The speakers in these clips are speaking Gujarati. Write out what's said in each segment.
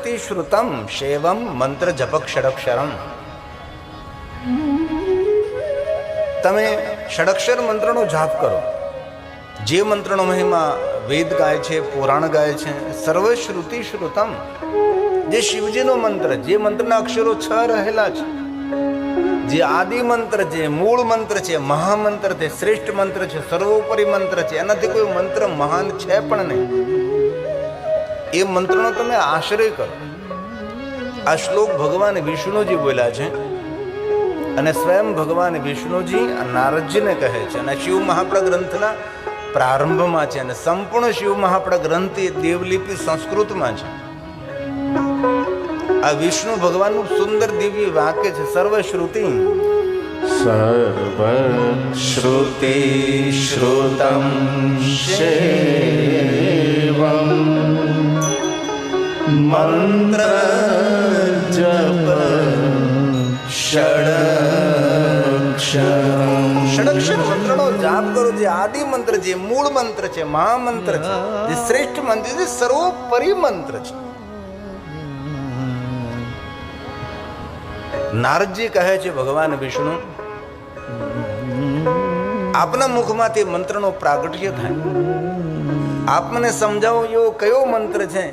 સર્વશ્રુતિ શ્રુતમ શૈવમ મંત્ર જપક ષડક્ષરમ. તમે ષડક્ષર મંત્રનો જાપ કરો. જે મંત્રનો મહિમા વેદ ગાય છે, પુરાણ ગાય છે. સર્વશ્રુતિ શ્રુતમ, જે શિવજીનો મંત્ર, જે મંત્રના અક્ષરો 6 રહેલા છે, જે આદિ મંત્ર છે, મૂળ મંત્ર છે, મહામંત્ર છે, શ્રેષ્ઠ મંત્ર છે, સર્વોપરી મંત્ર છે, એનાથી કોઈ મંત્ર મહાન છે પણ નહીં. એ મંત્રનો તમે આશ્રય કરો. આ શ્લોક ભગવાન વિષ્ણુજી બોલ્યા છે અને સ્વયં ભગવાન વિષ્ણુજી નારદજીને કહે છે. અને શિવ મહાપ્રદ ગ્રંથના પ્રારંભમાં છે અને સંપૂર્ણ શિવ મહાપ્રદ ગ્રંથ એ દેવલિપિ સંસ્કૃતમાં છે. આ વિષ્ણુ ભગવાનનું સુંદર દિવ્ય વાક્ય છે. સર્વશ્રુતિ સર્વશ્રુતિ શ્રુતમ શૈવમ મંત્ર જપ ષડક્ષરમ. ષડક્ષર મંત્રનો જાપ કરો. જે આદિ મંત્ર, જે મૂળ મંત્ર છે, મહામંત્ર છે, જે શ્રેષ્ઠ મંત્ર છે, સર્વોપરી મંત્ર છે. નારદજી કહે છે ભગવાન વિષ્ણુ, આપના મુખમાંથી મંત્રનો પ્રાગટ્ય થાય. આપ મને સમજાવો એવો કયો મંત્ર છે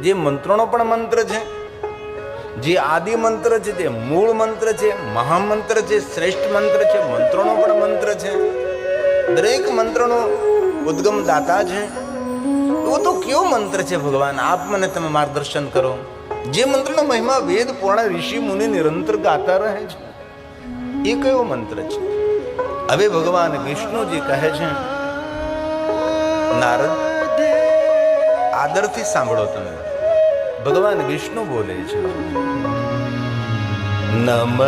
જે મંત્રોનો પણ મંત્ર છે, જે આદિ મંત્ર છે, જે મૂળ મંત્ર છે, મહામંત્ર છે, શ્રેષ્ઠ મંત્ર છે, મંત્રોનો પણ મંત્ર છે, દરેક મંત્રનો ઉદ્ગમ દાતા છે. એવો તો કયો મંત્ર છે ભગવાન? આપ મને તમે માર્ગદર્શન કરો. જે મંત્રનો મહિમા વેદ પુરાણ ઋષિ મુનિ નિરંતર ગાતા રહે છે, એ કયો મંત્ર છે? હવે ભગવાન વિષ્ણુજી કહે છે, નારદ આદરથી સાંભળો. તમે ભગવાન વિષ્ણુ બોલે છે, નમઃ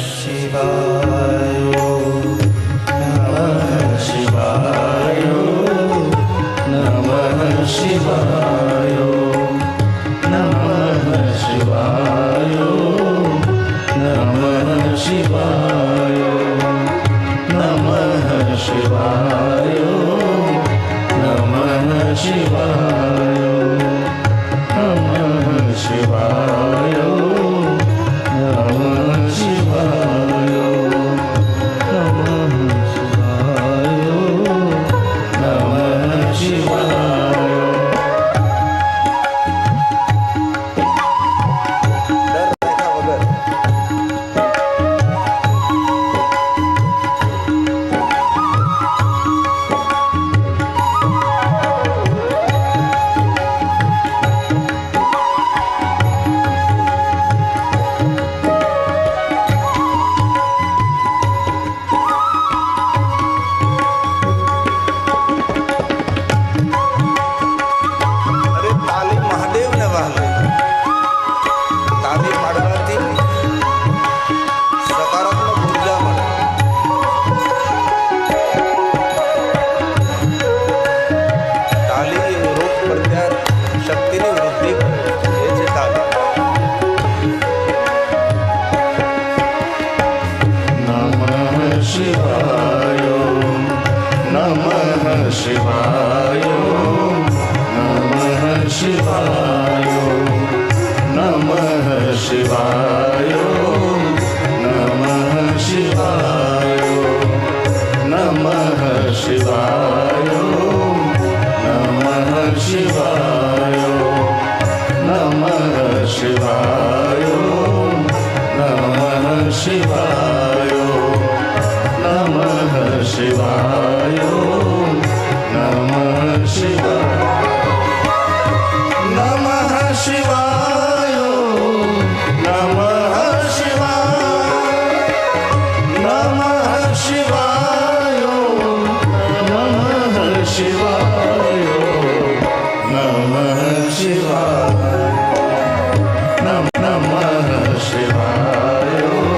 શિવાય નમઃ શિવાય નમઃ શિવાય નમઃ શિવાય નમઃ શિવાય નમઃ શિવાય નમઃ શિવાય નમઃ શિવાય નમઃ શિવાય નમઃ શિવાય નમઃ શિવાય.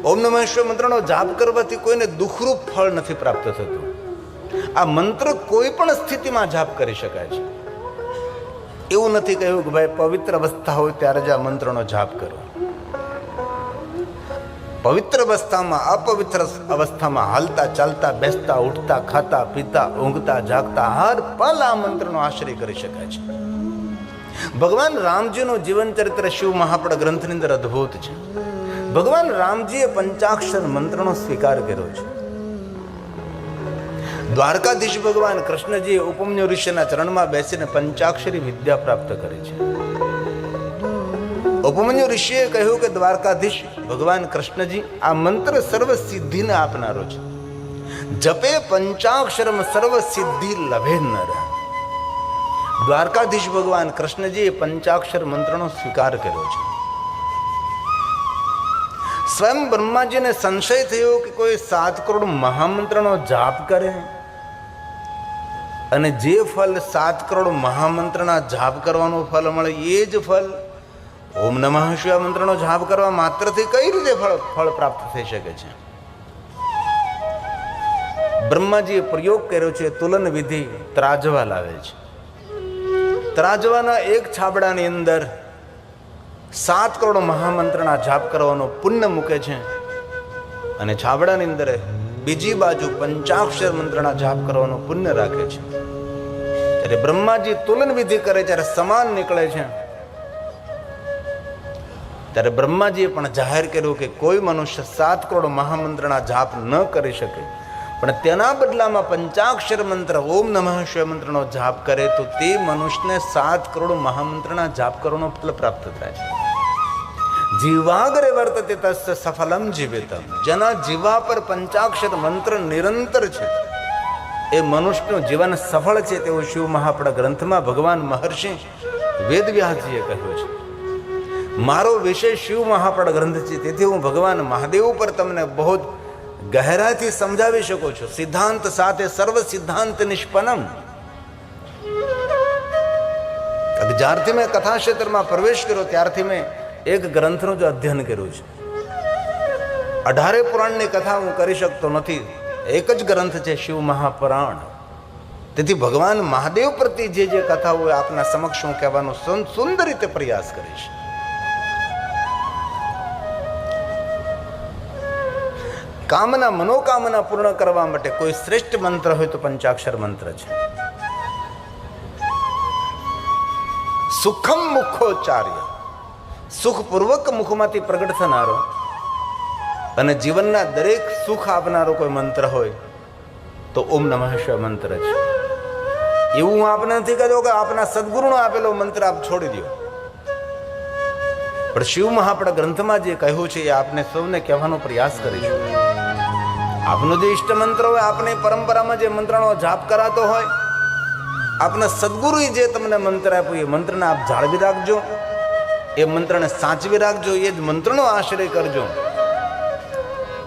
ઓમ નમઃ શિવાય મંત્રનો જાપ કરવાથી કોઈને દુઃખરૂપ ફળ નથી પ્રાપ્ત થતું. આ મંત્ર કોઈ પણ સ્થિતિમાં જાપ કરી શકાય છે. એવું નથી કહ્યું કે ભાઈ પવિત્ર અવસ્થા હોય ત્યારે જ આ મંત્રનો જાપ કરો. પવિત્ર અવસ્થામાં, અપવિત્ર અવસ્થામાં, હાલતા ચાલતા, બેસતા, ઉઠતા, ખાતા, પીતા, ઊંઘતા, જાગતા હર પલ આ મંત્રનો આશ્રય કરી શકાય છે. ભગવાન રામજીનું જીવન ચરિત્ર શિવ મહાપડ ગ્રંથની અંદર અદ્ભુત છે. ભગવાન રામજીએ પંચાક્ષર મંત્રનો સ્વીકાર કર્યો છે. દ્વારકાધીશ ભગવાન કૃષ્ણજીએ ઉપમન્યુ ઋષિના ચરણમાં બેસીને પંચાક્ષરી વિદ્યા પ્રાપ્ત કરી છે. ઉપમન્યુ ઋષિએ કહ્યું કે દ્વારકાધીશ ભગવાન કૃષ્ણજી આ મંત્ર સર્વ સિદ્ધિને આપનારો છે. જપે પંચાક્ષરમ સર્વ સિદ્ધિ લભે નર. દ્વારકાધીશ ભગવાન કૃષ્ણજીએ પંચાક્ષર મંત્રનો સ્વીકાર કર્યો છે. સ્વયં બ્રહ્માજીને સંશય થયો કે કોઈ 7 કરોડ મહામંત્રનો જાપ કરે અને જે ફલ 7 કરોડ મહામંત્રના જાપ કરવાનું ફલ મળે એ જ ફલ ઓમ નમઃ શિવાય મંત્રનો જાપ કરવા માત્રથી કઈ રીતે ફળ પ્રાપ્ત થઈ શકે છે? બ્રહ્માજીએ પ્રયોગ કર્યો છે. તુલન વિધિ ત્રાજવા લાવે છે. ત્રાજવાના એક છાબડાની અંદર 7 કરોડ મહામંત્રના જાપ કરવાનો પુણ્ય મૂકે છે અને છાબડાની અંદર બીજી બાજુ પંચાક્ષર મંત્રના જાપ કરવાનો પુણ્ય રાખે છે. ત્યારે બ્રહ્માજી તુલન વિધિ કરે ત્યારે સમાન નીકળે છે. ત્યારે બ્રહ્માજીએ પણ જાહેર કર્યું કે કોઈ મનુષ્ય 7 કરોડ મહામંત્રના જાપ ન કરી શકે, પણ તેના બદલામાં પંચાક્ષર મંત્ર ઓમ નમઃ શિવાય મંત્રનો જાપ કરે તો તે મનુષ્યને 7 કરોડ મહામંત્રના જાપ કરવાનો ફલ પ્રાપ્ત થાય છે. જીવાગ્રે વર્તતે તસ્ય સફલમ જીવિતમ. જેના જીવા પર પંચાક્ષર મંત્ર નિરંતર છે એ મનુષ્યનું જીવન સફળ છે તેવું શિવ મહાપડ ગ્રંથમાં ભગવાન મહર્ષિ વેદવ્યાસજીએ કહ્યું છે. મારો વિષય શિવ મહાપડ ગ્રંથ છે, તેથી હું ભગવાન મહાદેવ પર તમને બહુ ગહેરાઈથી સમજાવી શકું છું. સિદ્ધાંત સાથે સર્વ સિદ્ધાંત નિષ્પન્નમ. જ્યારથી મેં કથા ક્ષેત્રમાં પ્રવેશ કર્યો ત્યારથી મેં એક ગ્રંથનું જ અધ્યયન કર્યું છે. 18 પુરાણની કથા હું કરી શકતો નથી. એક જ ગ્રંથ છે શિવ મહાપુરાણ. તેથી ભગવાન મહાદેવ પ્રત્યે જે કથા હોય આપના સમક્ષ હું કહેવાનો સુંદર રીતે પ્રયાસ કરીશ. કામના મનોકામના પૂર્ણ કરવા માટે કોઈ શ્રેષ્ઠ મંત્ર હોય તો પંચાક્ષર મંત્ર છે. સુખમ મુખોચ્ચાર્ય, સુખપૂર્વક મુખમાંથી પ્રગટ થનારો અને જીવનના દરેક સુખ આપનારો કોઈ મંત્ર હોય તો ઓમ નમઃ શિવાય મંત્ર છે. એવું હું આપને નથી કહેતો કે આપના સદગુરુનો આપેલો મંત્ર આપ છોડી દો, પણ શિવ મહાપડ ગ્રંથમાં જે કહ્યું છે એ આપને સૌને કહેવાનો પ્રયાસ કરીશું. આપનો જે ઈષ્ટ મંત્ર હોય, આપની પરંપરામાં જે મંત્રનો જાપ કરાતો હોય, આપના સદગુરુએ જે તમને મંત્ર આપ્યો એ મંત્રને આપ જાળવી રાખજો, એ મંત્રને સાચવી રાખજો, એ જ મંત્રનો આશ્રય કરજો.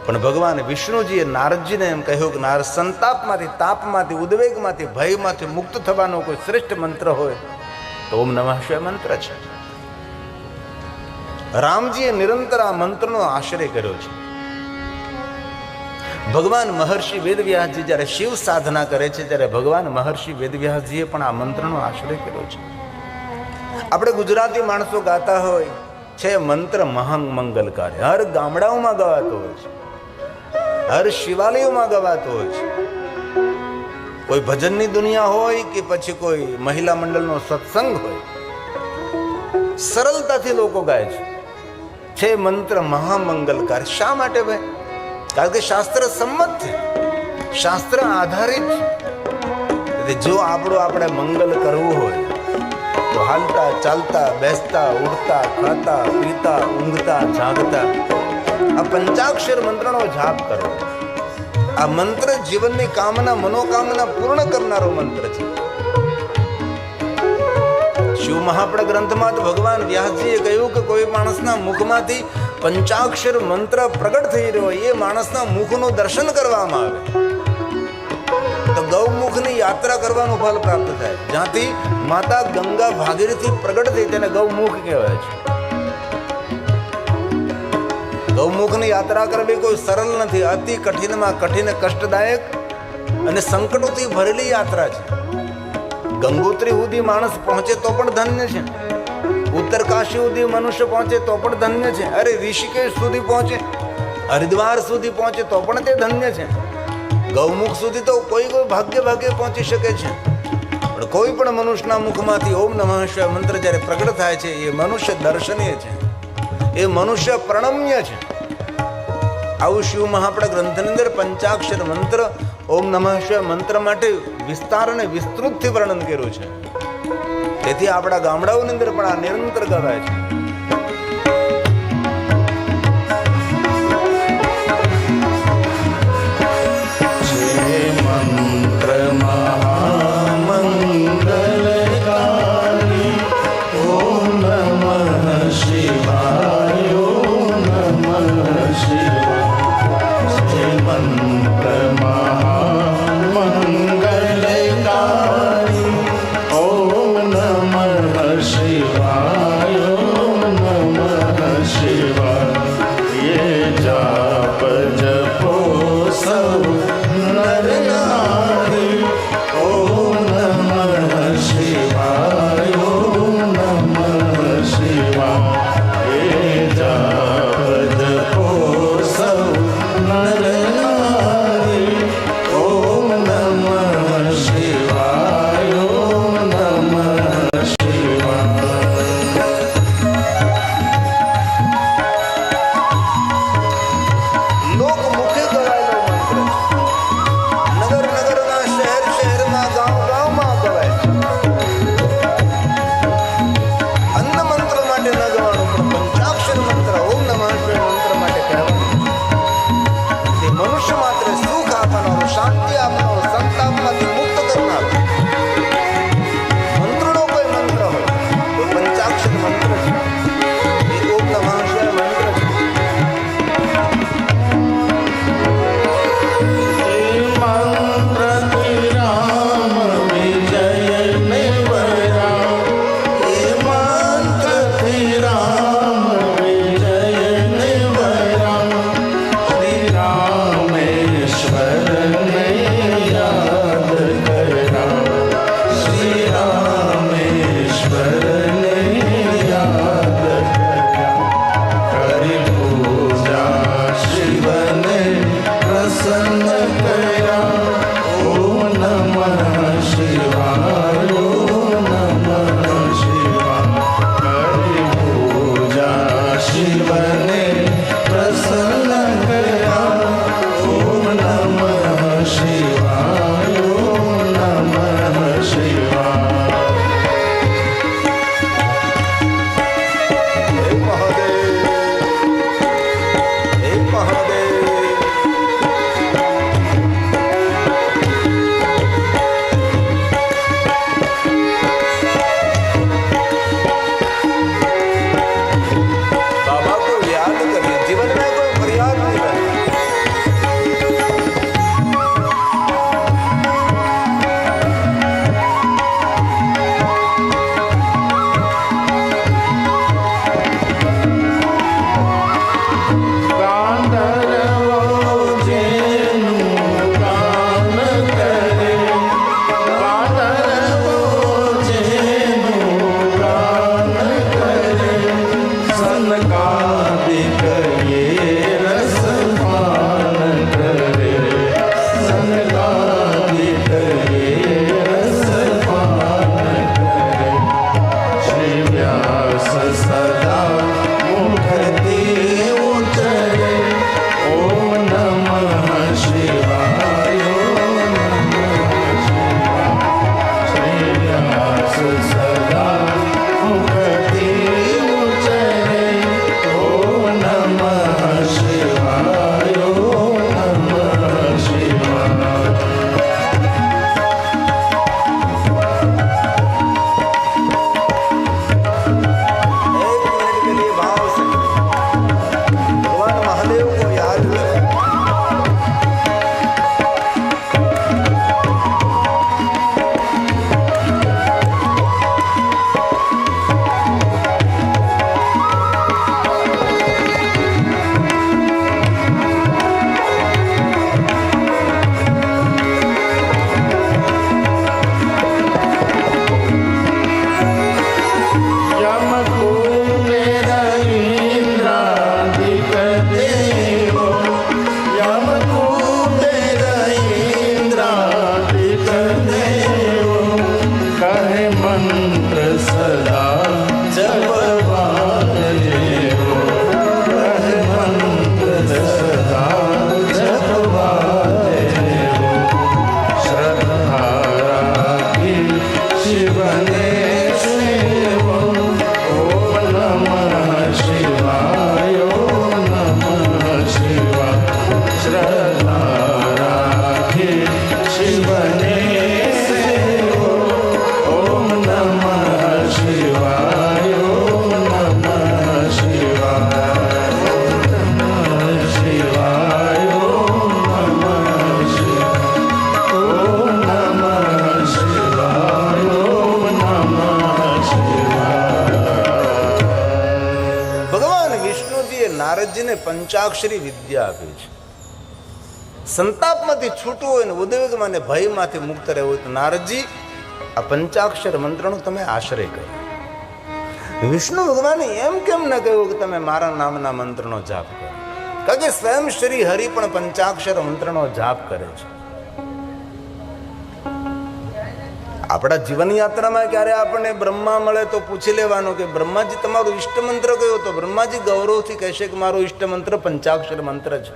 પણ ભગવાન વિષ્ણુજીએ નારદજીને એમ કહ્યું કે નારદ, સંતાપમાંથી, તાપમાંથી, ઉદ્વેગમાંથી, ભયમાંથી મુક્ત થવાનો કોઈ શ્રેષ્ઠ મંત્ર હોય તો ઓમ નમઃ શિવાય મંત્ર છે. રામજીએ નિરંતર આ મંત્રનો આશ્રય કર્યો છે. ભગવાન મહર્ષિ વેદવ્યાસજી જ્યારે શિવ સાધના કરે છે ત્યારે ભગવાન મહર્ષિ વેદવ્યાસજીએ પણ આ મંત્રનો આશ્રય કર્યો છે. આપણે ગુજરાતી માણસો ગાતા હોય છે મંત્ર મહાન મંગલકારી, હર ગામડાઓમાં ગવાતો હોય છે, હર શિવાલયોમાં ગવાતો હોય છે. કોઈ ભજનની દુનિયા હોય કે પછી કોઈ મહિલા મંડળનો સત્સંગ હોય, સરળતાથી લોકો ગાય છે મંત્ર મહામંગલકારી. શા માટે ભાઈ? કારણ કે શાસ્ત્ર સંમત છે, શાસ્ત્ર આધારિત છે. જો આપણે મંગલ કરવું હોય તો હાલતા ચાલતા, બેસતા, ઉઠતા, ખાતા, પીતા, ઊંઘતા, જાગતા આ પંચાક્ષર મંત્રનો જાપ કરો. આ મંત્ર જીવનની કામના મનોકામના પૂર્ણ કરનારો મંત્ર છે. શિવ મહાપડ ગ્રંથમાં તો ભગવાન વ્યાસજીએ કહ્યું કે કોઈ માણસના મુખમાંથી પંચાક્ષર મંત્ર પ્રગટ થઈ રહ્યો એ માણસના મુખનું દર્શન કરવામાં આવે તો ગૌમુખની યાત્રા કરવાનું ફળ પ્રાપ્ત થાય. જ્યાંથી માતા ગંગા ભાગીરથી પ્રગટ થઈ તેને ગૌમુખ કહેવાય છે. ગૌમુખની યાત્રા કરવી કોઈ સરળ નથી, અતિ કઠિનમાં કઠિન, કષ્ટદાયક અને સંકટોથી ભરેલી યાત્રા છે. ગંગોત્રી સુધી માણસ પહોંચે તો પણ ધન્ય છે, ઉત્તરકાશી સુધી મનુષ્ય પહોંચે તો પણ ધન્ય છે, અરે ઋષિકેશ સુધી પહોંચે, હરિદ્વાર સુધી પહોંચે તો પણ તે ધન્ય છે. ગૌમુખ સુધી તો કોઈ ભાગ્ય પહોંચી શકે છે, પણ કોઈ પણ મનુષ્યના મુખમાંથી ઓમ નમઃ શિવાય મંત્ર જ્યારે પ્રગટ થાય છે એ મનુષ્ય દર્શનીય છે, એ મનુષ્ય પ્રણમ્ય છે. આવું શિવ મહાપડા ગ્રંથની અંદર પંચાક્ષર મંત્ર ઓમ નમઃ શિવાય મંત્ર માટે વિસ્તાર અને વિસ્તૃતથી વર્ણન કર્યું છે. તેથી આપણા ગામડાઓની અંદર પણ આ નિરંતર ગવાય છે. મંત્ર મહામંગલકારી ઓમ નમઃ શિવાય ઓમ નમઃ શિવાય. જે મંત્ર મહામંગલકારી ઓમ નમઃ શિવાય પંચાક્ષરી વિદ્યા આપી છે. સંતાપમાંથી છૂટવું હોય ને ઉદ્વેગમાં ને ભયમાંથી મુક્ત રહેવું હોય તો નારદજી આ પંચાક્ષર મંત્રનો તમે આશ્રય કરો. વિષ્ણુ ભગવાને એમ કેમ ન કહ્યું કે તમે મારા નામના મંત્રનો જાપ કરો? કારણ કે સ્વયં શ્રી હરિ પણ પંચાક્ષર મંત્રનો જાપ કરે છે. આપણા જીવન યાત્રામાં ક્યારે આપણને બ્રહ્મા મળે તો પૂછી લેવાનું કે બ્રહ્માજી તમારો ઈષ્ટ મંત્ર કયો? તો બ્રહ્માજી ગૌરવથી કહેશે કે મારો ઈષ્ટ મંત્ર પંચાક્ષર મંત્ર છે.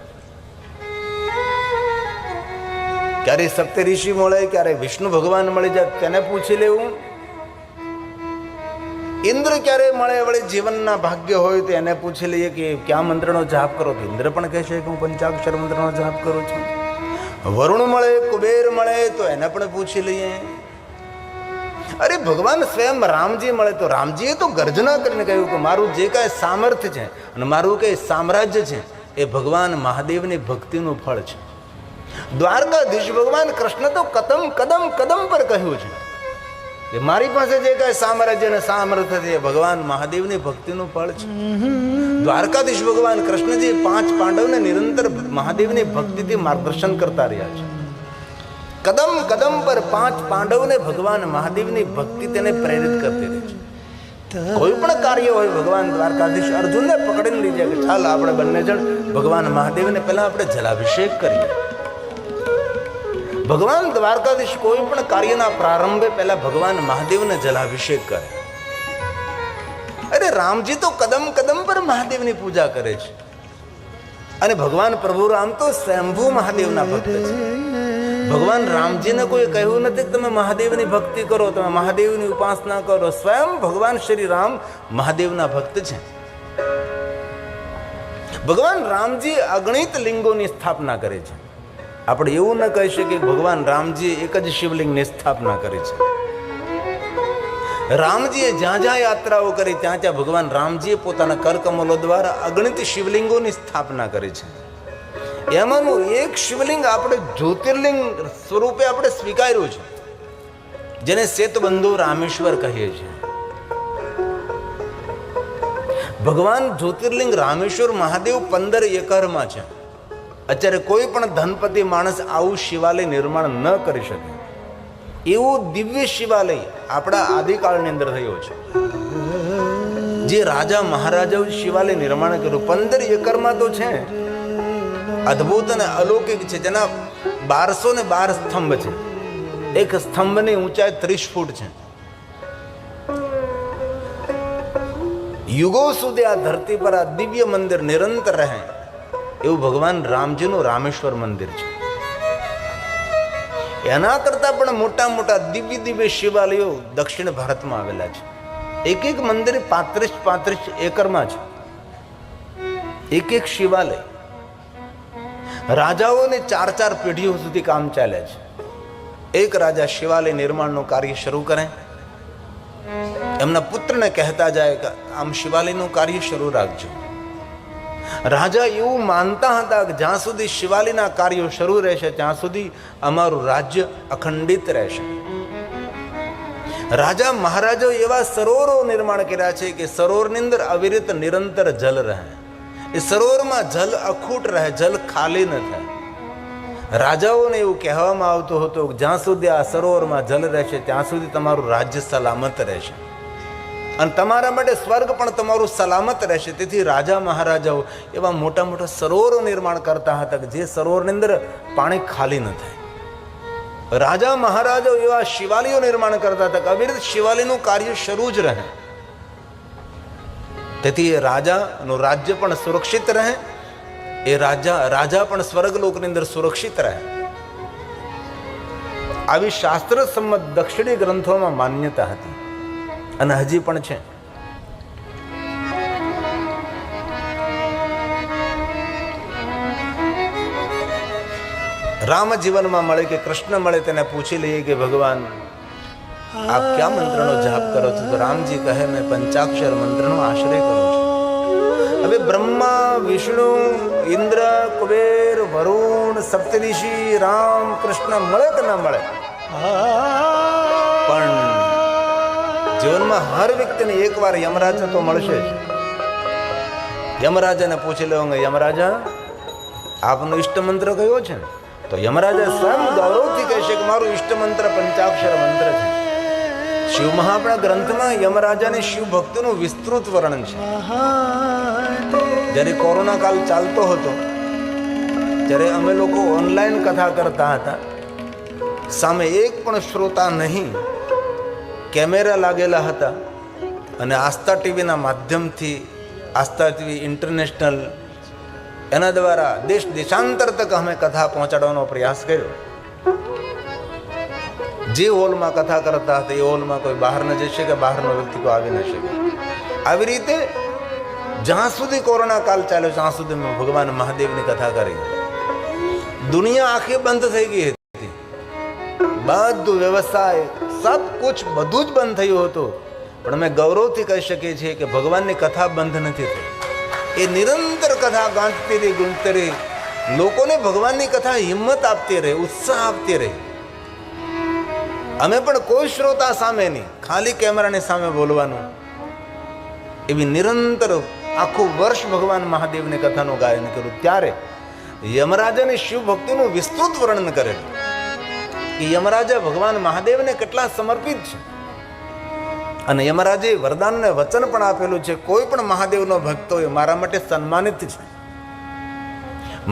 ક્યારે સપ્ત ઋષિ મળે, ક્યારે વિષ્ણુ ભગવાન મળી જાય તેને પૂછી લેવું. ઇન્દ્ર ક્યારે મળે, વળે જીવનના ભાગ્ય હોય તો એને પૂછી લઈએ કે ક્યાં મંત્રનો જાપ કરો? તો ઇન્દ્ર પણ કહેશે કે હું પંચાક્ષર મંત્રનો જાપ કરું છું. વરુણ મળે, કુબેર મળે તો એને પણ પૂછી લઈએ. અરે ભગવાન સ્વયં રામજી મળે તો રામજીએ તો ગર્જના કરીને કહ્યું કે મારું જે કાંઈ સામર્થ્ય છે અને મારું કંઈ સામ્રાજ્ય છે એ ભગવાન મહાદેવની ભક્તિનું ફળ છે. દ્વારકાધીશ ભગવાન કૃષ્ણ તો કદમ કદમ કદમ પર કહ્યું છે કે મારી પાસે જે કાંઈ સામ્રાજ્ય અને સામર્થ્ય છે એ ભગવાન મહાદેવની ભક્તિનું ફળ છે. દ્વારકાધીશ ભગવાન કૃષ્ણજી 5 પાંડવને નિરંતર મહાદેવની ભક્તિથી માર્ગદર્શન કરતા રહ્યા છે. કદમ કદમ પર 5 પાંડવને ભગવાન મહાદેવની ભક્તિ તેને પ્રેરિત કરતી રહી છે. કોઈ પણ કાર્ય હોય ભગવાન દ્વારકાધીશ અર્જુનને પકડીને લઈ જાય કે ચાલ આપણે બંને જણ ભગવાન મહાદેવને પહેલા આપણે જલાભિષેક કરીએ. ભગવાન દ્વારકાધીશ કોઈ પણ કાર્યના પ્રારંભે પહેલા ભગવાન મહાદેવને જલાભિષેક કરે. અરે રામજી તો કદમ કદમ પર મહાદેવની પૂજા કરે છે અને ભગવાન પ્રભુ રામ તો સ્વયંભૂ મહાદેવના ભક્ત છે. ભગવાન રામજીને કોઈ કહ્યું નથી કે તમે મહાદેવની ભક્તિ કરો, તમે મહાદેવની ઉપાસના કરો. સ્વયં ભગવાન શ્રી રામ મહાદેવના ભક્ત છે. ભગવાન રામજી અગણિત લિંગોની સ્થાપના કરે છે. આપણે એવું ન કહી શકીએ ભગવાન રામજી એક જ શિવલિંગની સ્થાપના કરી છે. રામજીએ જ્યાં જ્યાં યાત્રાઓ કરી ત્યાં ત્યાં ભગવાન રામજીએ પોતાના કરકમલો દ્વારા અગણિત શિવલિંગોની સ્થાપના કરી છે. એમાંનું એક શિવલિંગ આપણે જ્યોતિર્લિંગ સ્વરૂપે આપણે સ્વીકાર્યું છે, જેને સેતુબંધુ રામેશ્વર કહીએ છીએ. ભગવાન જ્યોતિર્લિંગ રામેશ્વર મહાદેવ 15 એકરમાં છે. અત્યારે કોઈ પણ ધનપતિ માણસ આવું શિવાલય નિર્માણ ન કરી શકે એવું દિવ્ય શિવાલય આપણા આદિકાળની અંદર થયો છે. જે રાજા મહારાજાઓ શિવાલય નિર્માણ કર્યું 15 એકરમાં તો છે. અદ્ભુત અને અલૌકિક છે. જેના 1212 સ્તંભ છે. એક સ્તંભની ઊંચાઈ 30 ફૂટ છે. યુગો સુધી આ ધરતી પર આ દિવ્ય મંદિર નિરંતર રહે એવું ભગવાન રામજીનું રામેશ્વર મંદિર છે. એના કરતા પણ મોટા મોટા દિવ્ય દિવ્ય શિવાલયો દક્ષિણ ભારતમાં આવેલા છે. એક એક મંદિર 35 એકરમાં છે. એક એક શિવાલય રાજાઓને 4 પેઢીઓ સુધી કામ ચાલે છે. એક રાજા શિવાલય નિર્માણનું કાર્ય શરૂ કરે, એમના પુત્રને કહેતા જાય કે આમ શિવાલયનું કાર્ય શરૂ રાખજો. રાજા એવું માનતા હતા કે જ્યાં સુધી શિવાલયના કાર્યો શરૂ રહેશે ત્યાં સુધી અમારું રાજ્ય અખંડિત રહેશે. રાજા મહારાજાઓ એવા સરોવરો નિર્માણ કર્યા છે કે સરોવરની અંદર અવિરત નિરંતર જલ રહે. એ સરોવરમાં જલ અખૂટ રહે, જલ ખાલી ન થાય. રાજાઓને એવું કહેવામાં આવતું હતું કે જ્યાં સુધી આ સરોવરમાં જલ રહેશે ત્યાં સુધી તમારું રાજ્ય સલામત રહેશે અને તમારા માટે સ્વર્ગ પણ તમારું સલામત રહેશે. તેથી રાજા મહારાજાઓ એવા મોટા મોટા સરોવરો નિર્માણ કરતા હતા કે જે સરોવરની અંદર પાણી ખાલી ન થાય. રાજા મહારાજાઓ એવા શિવાલયો નિર્માણ કરતા હતા કે અવિરત શિવાલયનું કાર્ય શરૂ જ રહે. તેથી એ રાજાનું રાજ્ય પણ સુરક્ષિત રહે, એ રાજા પણ સ્વર્ગલોકની અંદર સુરક્ષિત રહે. આવી શાસ્ત્ર સંમત દક્ષિણી ગ્રંથોમાં માન્યતા હતી અને હજી પણ છે. રામ જીવનમાં મળે કે કૃષ્ણ મળે તેને પૂછી લઈએ કે ભગવાન આપ ક્યાં મંત્રનો જાપ કરો છો? તો રામજી કહે મેં પંચાક્ષર મંત્રનો આશ્રય કરું છું. હવે બ્રહ્મા, વિષ્ણુ, ઇન્દ્ર, કુબેર, વરુણ, સપ્તઋષિ, રામ, કૃષ્ણ મળે કે ના મળે, પણ જીવનમાં હર વ્યક્તિને એકવાર યમરાજ તો મળશે જ. યમરાજાને પૂછી લેવું, યમરાજા આપનો ઈષ્ટ મંત્ર કયો છે? તો યમરાજા સ્વયં ગૌરવથી કહેશે કે મારું ઈષ્ટ મંત્ર પંચાક્ષર મંત્ર છે. શિવ મહાપણા ગ્રંથમાં યમરાજાની શિવ ભક્તિનું વિસ્તૃત વર્ણન છે. જ્યારે કોરોના કાળ ચાલતો હતો ત્યારે અમે લોકો ઓનલાઈન કથા કરતા હતા. સામે એક પણ શ્રોતા નહીં, કેમેરા લાગેલા હતા અને આસ્થા ટીવીના માધ્યમથી, આસ્થા ટીવી ઇન્ટરનેશનલ, એના દ્વારા દેશ દેશાંતર તક અમે કથા પહોંચાડવાનો પ્રયાસ કર્યો. જે હોલમાં કથા કરતા હતા એ હોલમાં કોઈ બહાર ન જઈ શકે, બહારનો વ્યક્તિ કોઈ આવી ન શકે. આવી રીતે જ્યાં સુધી કોરોના કાળ ચાલ્યો ત્યાં સુધી મેં ભગવાન મહાદેવની કથા કરી. દુનિયા આખી બંધ થઈ ગઈ હતી, બધું વ્યવસાય સબ કુછ બધું જ બંધ થયું હતું. પણ અમે ગૌરવથી કહી શકીએ છીએ કે ભગવાનની કથા બંધ નથી થઈ. એ નિરંતર કથા ગાંઠતી રહી, ગુંજતી રહી. લોકોને ભગવાનની કથા હિંમત આપતી રહે, ઉત્સાહ આપતી રહે. અમે પણ કોઈ શ્રોતા સામે નહીં, ખાલી કેમેરાની સામે બોલવાનું, એવી નિરંતર આખું વર્ષ ભગવાન મહાદેવની કથાનું ગાયન કર્યું. ત્યારે યમરાજાની શિવ ભક્તિનું વિસ્તૃત વર્ણન કરેલું કે યમરાજા ભગવાન મહાદેવને કેટલા સમર્પિત છે. અને યમરાજે વરદાનને વચન પણ આપેલું છે, કોઈ પણ મહાદેવનો ભક્તો એ મારા માટે સન્માનિત છે.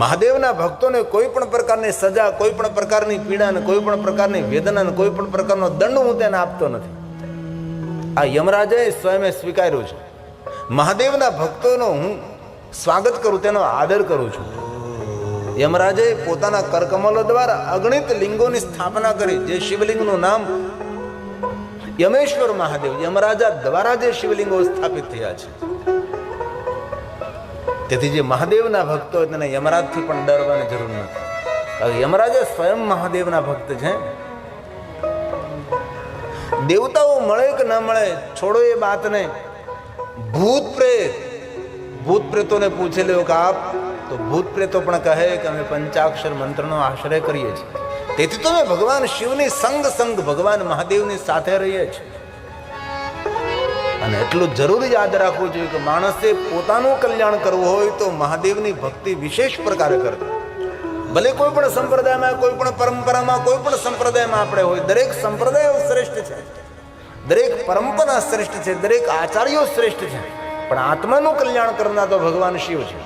મહાદેવના ભક્તોને કોઈ પણ પ્રકારની સજા, કોઈ પણ પ્રકારની પીડા, ને કોઈ પણ પ્રકારની વેદના, ને કોઈ પણ પ્રકારનો દંડ હું તેને આપતો નથી. આ યમરાજાએ સ્વયં સ્વીકાર્યું છે. મહાદેવના ભક્તોનો હું સ્વાગત કરું, તેનો આદર કરું છું. યમરાજાએ પોતાના કરકમલો દ્વારા અગણિત લિંગોની સ્થાપના કરી. જે શિવલિંગનું નામ યમેશ્વર મહાદેવ, યમરાજા દ્વારા જે શિવલિંગો સ્થાપિત થયા છે. તેથી જે મહાદેવના ભક્તો હોય તેને યમરાજથી પણ ડરવાની જરૂર નથી, કારણ કે યમરાજા સ્વયં મહાદેવના ભક્ત છે. દેવતાઓ મળે કે ન મળે છોડો એ બાતને. ભૂત પ્રેતોને પૂછી લ્યો કે આપ, તો ભૂત પ્રેતો પણ કહે કે અમે પંચાક્ષર મંત્રનો આશ્રય કરીએ છીએ. તેથી તો અમે ભગવાન શિવની સંગ ભગવાન મહાદેવની સાથે રહીએ છીએ. અને એટલું જરૂર યાદ રાખવું જોઈએ કે માણસે પોતાનું કલ્યાણ કરવું હોય તો મહાદેવની ભક્તિ વિશેષ પ્રકારે કરવી. ભલે કોઈ પણ સંપ્રદાયમાં, કોઈ પણ પરંપરામાં, કોઈ પણ સંપ્રદાયમાં આપણે હોય, દરેક સંપ્રદાયો શ્રેષ્ઠ છે, દરેક પરંપરા શ્રેષ્ઠ છે, દરેક આચાર્યો શ્રેષ્ઠ છે, પણ આત્માનું કલ્યાણ કરનાર તો ભગવાન શિવ છે.